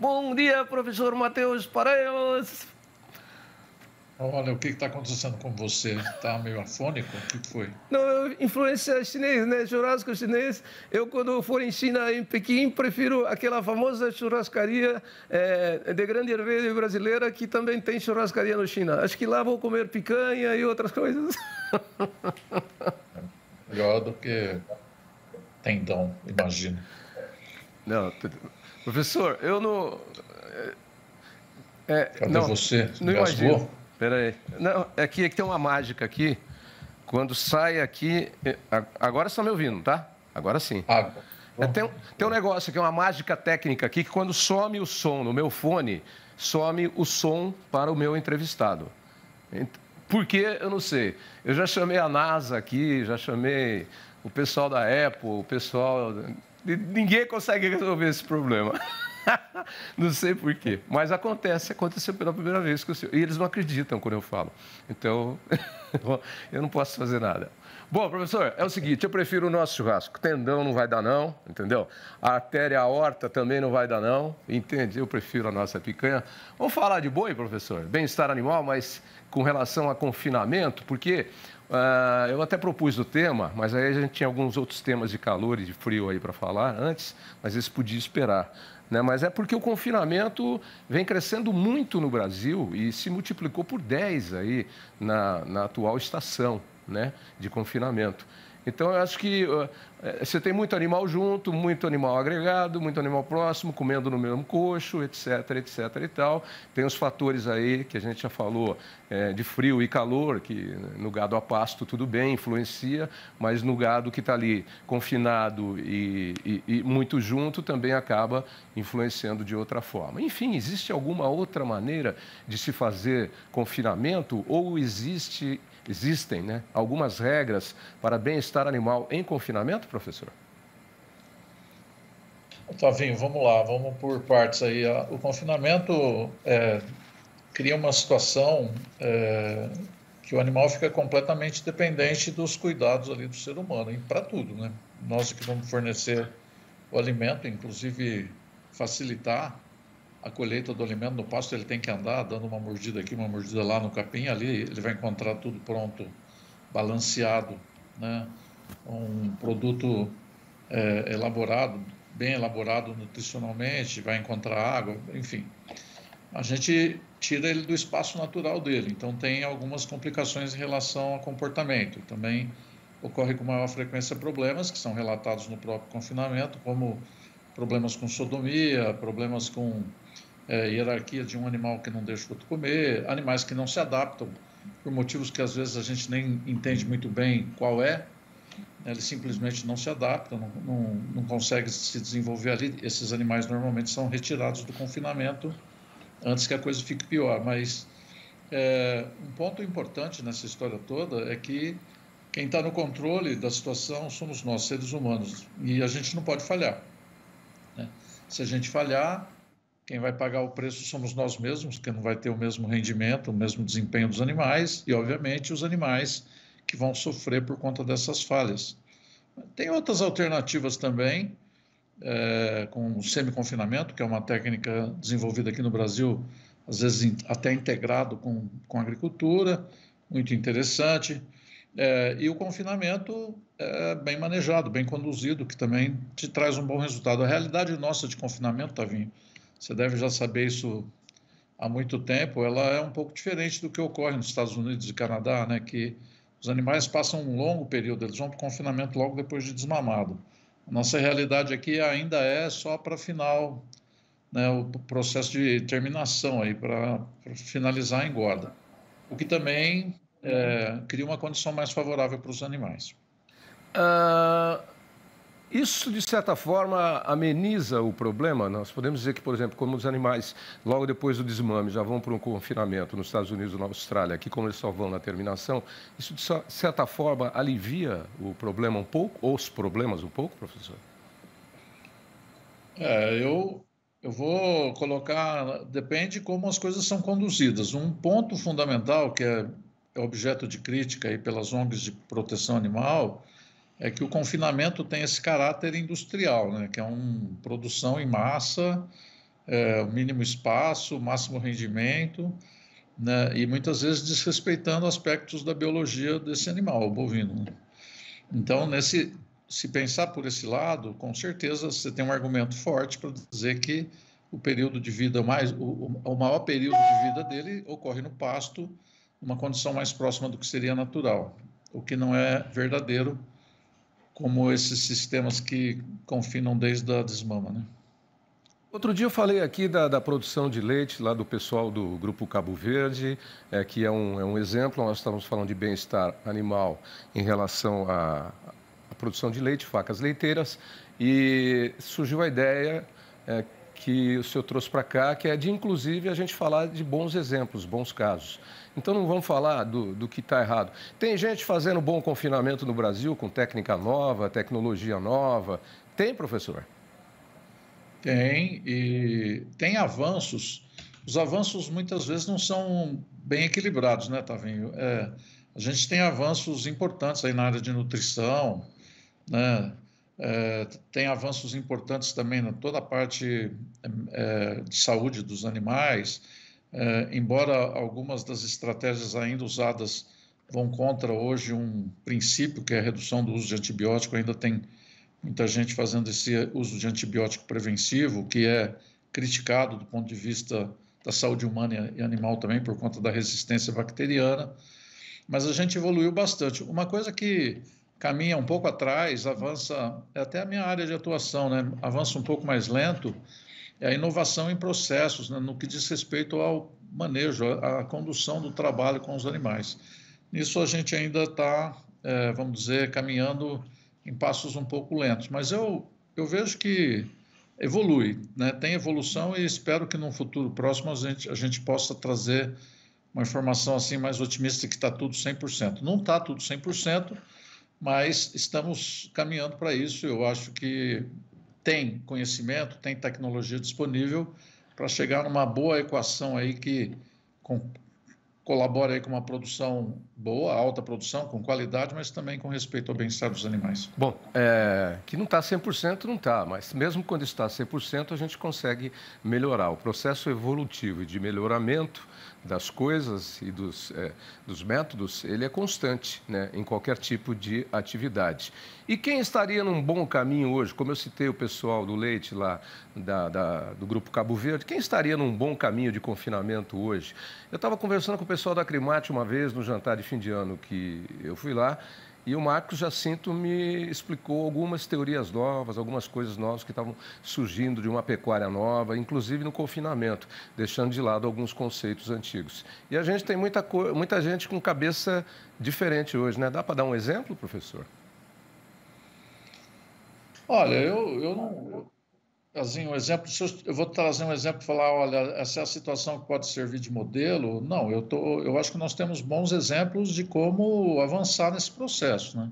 Bom dia, professor Matheus Pareios. Olha, o que está acontecendo com você? Está meio afônico? O que foi? Não, influência chinesa, né? Churrasco chinês. Eu, quando for em China, em Pequim, prefiro aquela famosa churrascaria de grande hervélio brasileira, que também tem churrascaria na China. Acho que lá vou comer picanha e outras coisas. Melhor do que tendão, imagino. Não, professor, eu não... Cadê não, você? não imagino. Engasgou? Espera aí. Não, é que tem uma mágica aqui. Quando sai aqui... Agora você está me ouvindo, tá? Agora sim. Água. Tem um negócio aqui, uma mágica técnica aqui, que quando some o som no meu fone, some o som para o meu entrevistado. Por quê? Eu não sei. Eu já chamei a NASA aqui, já chamei o pessoal da Apple, o pessoal... Ninguém consegue resolver esse problema. Não sei por quê, mas aconteceu pela primeira vez que e eles não acreditam quando eu falo. Então, eu não posso fazer nada. Bom, professor, é o seguinte, eu prefiro o nosso churrasco. Tendão não vai dar não, entendeu? A artéria aorta também não vai dar não, entende? Eu prefiro a nossa picanha. Vamos falar de boi, professor? Bem-estar animal, mas com relação a confinamento, porque eu até propus o tema, mas aí a gente tinha alguns outros temas de calor e de frio aí para falar antes, mas esse podia esperar. Né? Mas é porque o confinamento vem crescendo muito no Brasil e se multiplicou por 10 aí na atual estação, né, de confinamento. Então, eu acho que você tem muito animal junto, muito animal agregado, muito animal próximo, comendo no mesmo coxo, etc, etc e tal. Tem os fatores aí que a gente já falou, de frio e calor, que no gado a pasto tudo bem, influencia, mas no gado que está ali confinado e muito junto também acaba influenciando de outra forma. Enfim, existe alguma outra maneira de se fazer confinamento ou existem, né, algumas regras para bem-estar animal em confinamento, professor? Tavinho, vamos lá, vamos por partes aí. O confinamento cria uma situação que o animal fica completamente dependente dos cuidados ali do ser humano, para tudo, né? Nós que vamos fornecer o alimento, inclusive facilitar a colheita do alimento no pasto, ele tem que andar dando uma mordida aqui, uma mordida lá no capim, ali ele vai encontrar tudo pronto, balanceado, né? Um produto elaborado, bem elaborado nutricionalmente, vai encontrar água, enfim. A gente tira ele do espaço natural dele, então tem algumas complicações em relação ao comportamento. Também ocorre com maior frequência problemas que são relatados no próprio confinamento, como problemas com sodomia, problemas com hierarquia de um animal que não deixa o outro comer, animais que não se adaptam por motivos que às vezes a gente nem entende muito bem qual é, eles simplesmente não se adaptam, não conseguem se desenvolver ali. Esses animais normalmente são retirados do confinamento antes que a coisa fique pior, mas um ponto importante nessa história toda é que quem está no controle da situação somos nós, seres humanos, e a gente não pode falhar, né? Se a gente falhar, quem vai pagar o preço somos nós mesmos, que não vai ter o mesmo rendimento, o mesmo desempenho dos animais e, obviamente, os animais que vão sofrer por conta dessas falhas. Tem outras alternativas também, com o semi-confinamento, que é uma técnica desenvolvida aqui no Brasil, às vezes até integrado com a agricultura, muito interessante. E o confinamento bem manejado, bem conduzido, que também te traz um bom resultado. A realidade nossa de confinamento, Tavinho, você deve já saber isso há muito tempo, ela é um pouco diferente do que ocorre nos Estados Unidos e Canadá, né, que os animais passam um longo período, eles vão para o confinamento logo depois de desmamado. A nossa realidade aqui ainda é só para final, né, o processo de terminação, para finalizar a engorda, o que também cria uma condição mais favorável para os animais. Isso, de certa forma, ameniza o problema? Nós podemos dizer que, por exemplo, como os animais, logo depois do desmame, já vão para um confinamento nos Estados Unidos ou na Austrália, aqui como eles só vão na terminação, isso, de certa forma, alivia o problema um pouco, ou os problemas um pouco, professor? Eu vou colocar, depende como as coisas são conduzidas. Um ponto fundamental, que é objeto de crítica aí pelas ONGs de proteção animal, é que o confinamento tem esse caráter industrial, né? Que é uma produção em massa, o mínimo espaço, o máximo rendimento, né? E muitas vezes desrespeitando aspectos da biologia desse animal, o bovino, né? Então, se pensar por esse lado, com certeza você tem um argumento forte para dizer que o período de vida o maior período de vida dele ocorre no pasto, numa condição mais próxima do que seria natural, o que não é verdadeiro, como esses sistemas que confinam desde a desmama, né? Outro dia eu falei aqui da produção de leite lá do pessoal do Grupo Cabo Verde, que é um exemplo. Nós estamos falando de bem-estar animal em relação à produção de leite, facas leiteiras, e surgiu a ideia que o senhor trouxe para cá, que é de, inclusive, a gente falar de bons exemplos, bons casos. Então, não vamos falar do que está errado. Tem gente fazendo bom confinamento no Brasil, com técnica nova, tecnologia nova. Tem, professor? Tem, e tem avanços. Os avanços, muitas vezes, não são bem equilibrados, né, Tavinho? A gente tem avanços importantes aí na área de nutrição, né? Tem avanços importantes também na toda a parte de saúde dos animais, embora algumas das estratégias ainda usadas vão contra hoje um princípio que é a redução do uso de antibiótico. Ainda tem muita gente fazendo esse uso de antibiótico prevensivo, que é criticado do ponto de vista da saúde humana e animal também, por conta da resistência bacteriana, mas a gente evoluiu bastante. Uma coisa que caminha um pouco atrás, avança, é até a minha área de atuação, né? Avança um pouco mais lento, é a inovação em processos, né? No que diz respeito ao manejo, à condução do trabalho com os animais. Nisso a gente ainda está, vamos dizer, caminhando em passos um pouco lentos, mas eu vejo que evolui, né? Tem evolução, e espero que num futuro próximo a gente possa trazer uma informação assim mais otimista, que está tudo 100%. Não está tudo 100%, mas estamos caminhando para isso. Eu acho que tem conhecimento, tem tecnologia disponível para chegar numa boa equação aí que colabora aí com uma produção boa, alta produção, com qualidade, mas também com respeito ao bem-estar dos animais. Bom, que não está 100%, não está, mas mesmo quando está 100%, a gente consegue melhorar. O processo evolutivo e de melhoramento das coisas e dos métodos, ele é constante, né, em qualquer tipo de atividade. E quem estaria num bom caminho hoje, como eu citei o pessoal do leite lá, do Grupo Cabo Verde, quem estaria num bom caminho de confinamento hoje? Eu estava conversando com o pessoal da Acrimate uma vez, no jantar de fim de ano que eu fui lá, e o Marcos Jacinto me explicou algumas teorias novas, algumas coisas novas que estavam surgindo de uma pecuária nova, inclusive no confinamento, deixando de lado alguns conceitos antigos. E a gente tem muita gente com cabeça diferente hoje, né? Dá para dar um exemplo, professor? Olha, eu não... Assim, eu vou trazer um exemplo e falar, olha, essa é a situação que pode servir de modelo. Não, eu acho que nós temos bons exemplos de como avançar nesse processo, né?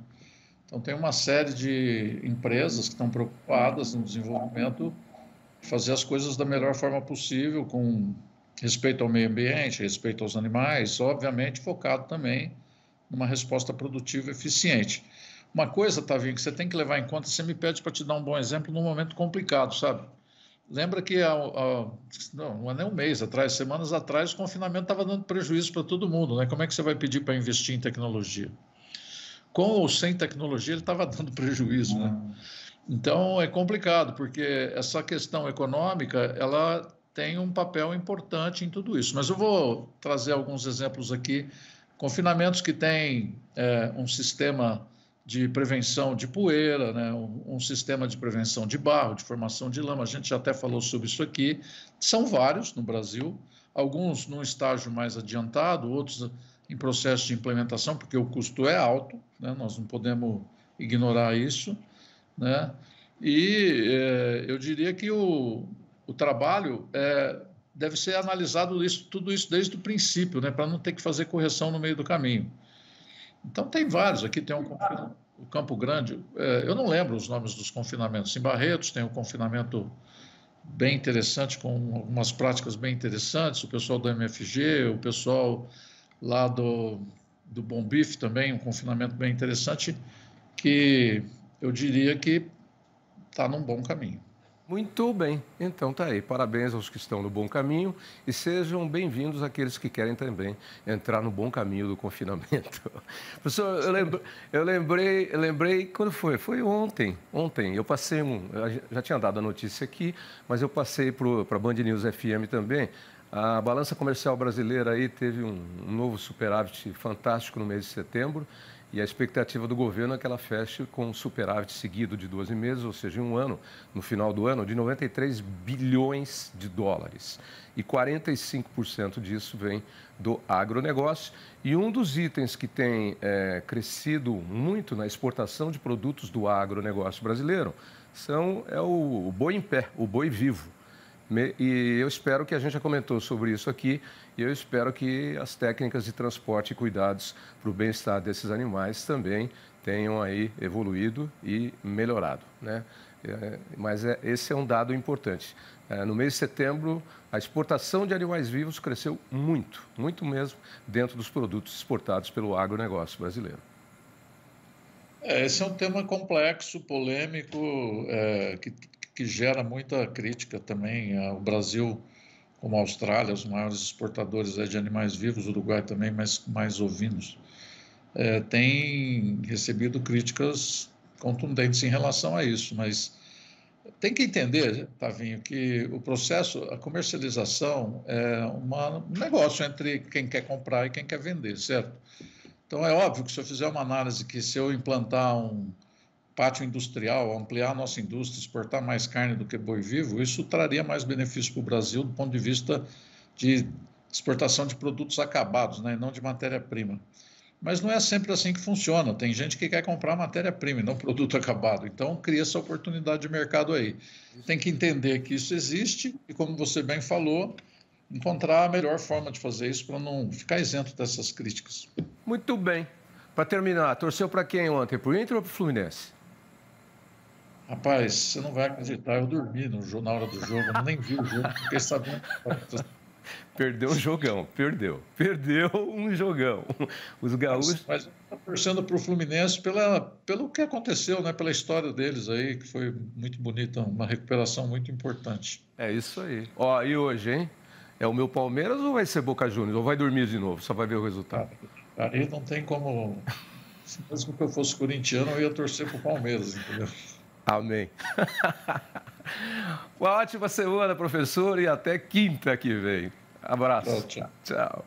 Então, tem uma série de empresas que estão preocupadas no desenvolvimento de fazer as coisas da melhor forma possível, com respeito ao meio ambiente, respeito aos animais, obviamente focado também numa resposta produtiva e eficiente. Uma coisa, Tavinho, que você tem que levar em conta, você me pede para te dar um bom exemplo num momento complicado, sabe? Lembra que não é nem um mês atrás, semanas atrás, o confinamento estava dando prejuízo para todo mundo, né? Como é que você vai pedir para investir em tecnologia? Com ou sem tecnologia, ele estava dando prejuízo, né? Então, é complicado, porque essa questão econômica, ela tem um papel importante em tudo isso. Mas eu vou trazer alguns exemplos aqui. Confinamentos que têm um sistema de prevenção de poeira, né? Um sistema de prevenção de barro, de formação de lama. A gente já até falou sobre isso aqui. São vários no Brasil, alguns num estágio mais adiantado, outros em processo de implementação, porque o custo é alto, né? Nós não podemos ignorar isso, né? E eu diria que o trabalho deve ser analisado tudo isso desde o princípio, né? Para não ter que fazer correção no meio do caminho. Então, tem vários. Aqui tem o Campo Grande, eu não lembro os nomes dos confinamentos. Em Barretos tem um confinamento bem interessante, com algumas práticas bem interessantes, o pessoal do MFG, o pessoal lá do Bom Bife também, um confinamento bem interessante, que eu diria que está num bom caminho. Muito bem, então tá aí. Parabéns aos que estão no bom caminho e sejam bem-vindos aqueles que querem também entrar no bom caminho do confinamento. Professor, eu lembrei, quando foi? Foi ontem. Ontem eu passei já tinha dado a notícia aqui, mas eu passei para a Band News FM também. A balança comercial brasileira aí teve um novo superávit fantástico no mês de setembro. E a expectativa do governo é que ela feche com um superávit seguido de 12 meses, ou seja, em um ano, no final do ano, de 93 bilhões de dólares. E 45% disso vem do agronegócio. E um dos itens que tem crescido muito na exportação de produtos do agronegócio brasileiro é o boi em pé, o boi vivo. E eu espero que a gente já comentou sobre isso aqui, e eu espero que as técnicas de transporte e cuidados para o bem-estar desses animais também tenham aí evoluído e melhorado, né? Mas esse é um dado importante. No mês de setembro, a exportação de animais vivos cresceu muito, muito mesmo, dentro dos produtos exportados pelo agronegócio brasileiro. Esse é um tema complexo, polêmico, que gera muita crítica também. O Brasil, como a Austrália, os maiores exportadores de animais vivos, o Uruguai também, mas mais ovinos, tem recebido críticas contundentes em relação a isso. Mas tem que entender, Tavinho, que o processo, a comercialização é um negócio entre quem quer comprar e quem quer vender, certo? Então, é óbvio que se eu fizer uma análise que se eu implantar um pátio industrial, ampliar a nossa indústria, exportar mais carne do que boi vivo, isso traria mais benefício para o Brasil do ponto de vista de exportação de produtos acabados, né, e não de matéria-prima. Mas não é sempre assim que funciona. Tem gente que quer comprar matéria-prima e não produto acabado. Então, cria essa oportunidade de mercado aí. Tem que entender que isso existe e, como você bem falou, encontrar a melhor forma de fazer isso para não ficar isento dessas críticas. Muito bem. Para terminar, torceu para quem ontem? Para o Inter ou para o Fluminense? Rapaz, você não vai acreditar, eu dormi na hora do jogo, eu nem vi o jogo, fiquei sabendo. Perdeu um jogão, perdeu um jogão. Os gaúchos... Mas eu estou torcendo para o Fluminense pelo que aconteceu, né? Pela história deles aí, que foi muito bonita, uma recuperação muito importante. É isso aí. Ó, e hoje, hein? É o meu Palmeiras ou vai ser Boca Juniors? Ou vai dormir de novo? Só vai ver o resultado. Aí não tem como... Mesmo que eu fosse corintiano, eu ia torcer para o Palmeiras, entendeu? Amém. Uma ótima semana, professor, e até quinta que vem. Abraço. Tchau. Tchau.